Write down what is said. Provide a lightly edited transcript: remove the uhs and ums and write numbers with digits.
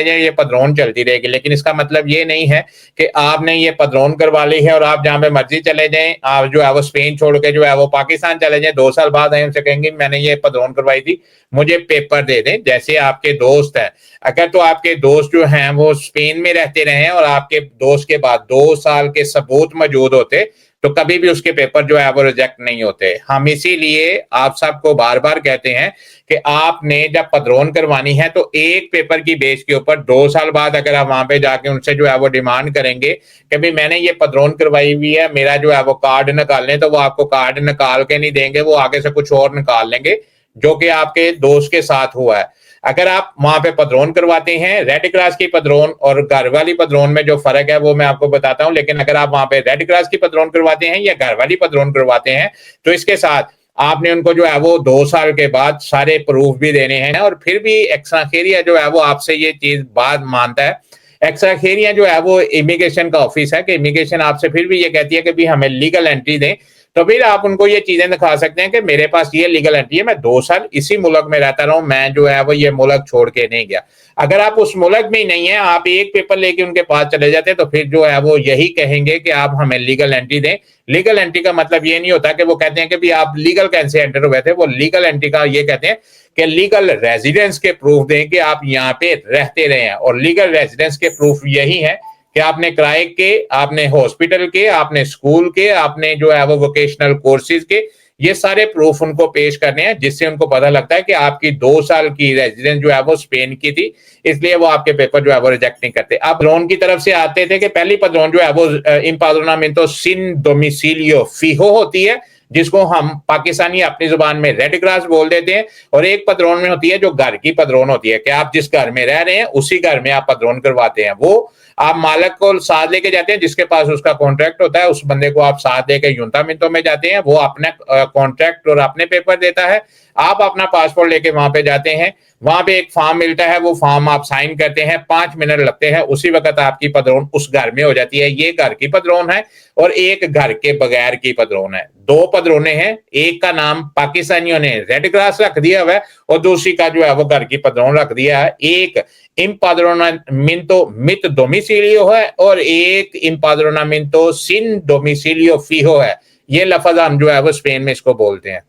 ये पदरोन चलती रहेगी, लेकिन इसका मतलब ये नहीं है कि आपने ये पदरोन करवा ली है और आप जहाँ पे मर्जी चले जाएं, आप जो है वो स्पेन छोड़ के जो है वो पाकिस्तान चले जाएं, 2 साल बाद आए उनसे कहेंगे मैंने ये पदरोन करवाई थी, मुझे पेपर दे दें। जैसे आपके दोस्त है, अगर तो आपके दोस्त जो हैं वो स्पेन में रहते रहे और आपके दोस्त के बाद 2 साल के सबूत मौजूद होते, तो कभी भी उसके पेपर जो है वो रिजेक्ट नहीं होते। हम इसीलिए आप सबको बार बार कहते हैं कि आपने जब पदरोन करवानी है तो एक पेपर की बेस के ऊपर 2 साल बाद अगर आप वहां पे जाके उनसे जो है वो डिमांड करेंगे कि भाई मैंने ये पदरोन करवाई हुई है, मेरा जो है वो कार्ड निकाल लें, तो वो आपको कार्ड निकाल के नहीं देंगे, वो आगे से कुछ और निकाल लेंगे जो कि आपके दोस्त के साथ हुआ है। अगर आप वहां पे पदरोन करवाते हैं, रेड क्रॉस की पदरोन और घर वाली पदरोन में जो फर्क है वो मैं आपको बताता हूं, लेकिन अगर आप वहां पे रेड क्रॉस की पदरोन करवाते हैं या घर वाली पदरोन करवाते हैं, तो इसके साथ आपने उनको जो है वो 2 साल के बाद सारे प्रूफ भी देने हैं। और फिर भी एक्स्ट्रा खेरिया जो है वो आपसे ये चीज बात मानता है। एक्स्ट्रा खेरिया जो है वो इमिग्रेशन का ऑफिस है कि इमिग्रेशन आपसे फिर भी ये कहती है कि भी हमें लीगल एंट्री दें, तो फिर आप उनको ये चीजें दिखा सकते हैं कि मेरे पास ये लीगल एंट्री है, मैं 2 साल इसी मुल्क में रहता रहा हूं, मैं जो है वो ये मुल्क छोड़ के नहीं गया। अगर आप उस मुल्क में ही नहीं है, आप एक पेपर लेके उनके पास चले जाते हैं, तो फिर जो है वो यही कहेंगे कि आप हमें लीगल एंट्री दें। लीगल एंट्री का मतलब ये नहीं होता कि वो कहते हैं कि भी आप लीगल कैसे एंटर हुए थे, वो लीगल एंट्री का ये कहते हैं कि लीगल रेजिडेंस के प्रूफ दें कि आप यहाँ पे रहते रहे हैं। और लीगल रेजिडेंस के प्रूफ यही है कि आपने किराए के, आपने हॉस्पिटल के, आपने स्कूल के, आपने जो है वो वोकेशनल कोर्सेज के, ये सारे प्रूफ उनको पेश करने हैं, जिससे उनको पता लगता है कि आपकी 2 साल की रेजिडेंस जो है वो स्पेन की थी, इसलिए वो आपके पेपर जो है वो रिजेक्ट नहीं करते। अब लोन की तरफ से आते थे कि पहली पदरोन जो है वो इम्पाद्रोनामिento सिन डोमिसिलियो फिjo होती है, जिसको हम पाकिस्तानी अपनी जुबान में रेड क्रॉस बोल देते हैं, और एक पदरोन में होती है जो घर की पदरोन होती है कि आप जिस घर में रह रहे हैं उसी घर में आप पदरोन करवाते हैं। वो आप मालिक को साथ लेके जाते हैं, जिसके पास उसका कॉन्ट्रैक्ट होता है, उस बंदे को आप साथ लेके यूंटामिंटो में जाते हैं, वो अपने कॉन्ट्रैक्ट और अपने पेपर देता है, आप अपना पासपोर्ट लेके वहां पे जाते हैं, वहां पे एक फॉर्म मिलता है, वो फॉर्म आप साइन करते हैं, 5 मिनट लगते हैं, उसी वक्त आपकी पदरोन उस घर में हो जाती है। ये घर की पदरोन है और एक घर के बगैर की पदरोन है। 2 पदरोने हैं, एक का नाम पाकिस्तानियों ने रेड क्रॉस रख दिया हुआ है और दूसरी का जो है वो घर की पदरोन रख दिया है। एक इम्पाद्रोनामिento मित डोमिसिलियो है और एक इम्पाद्रोनामिento सिन डोमिसिलियो फिjo है। ये लफ्ज हम जो है वो स्पेन में इसको बोलते हैं।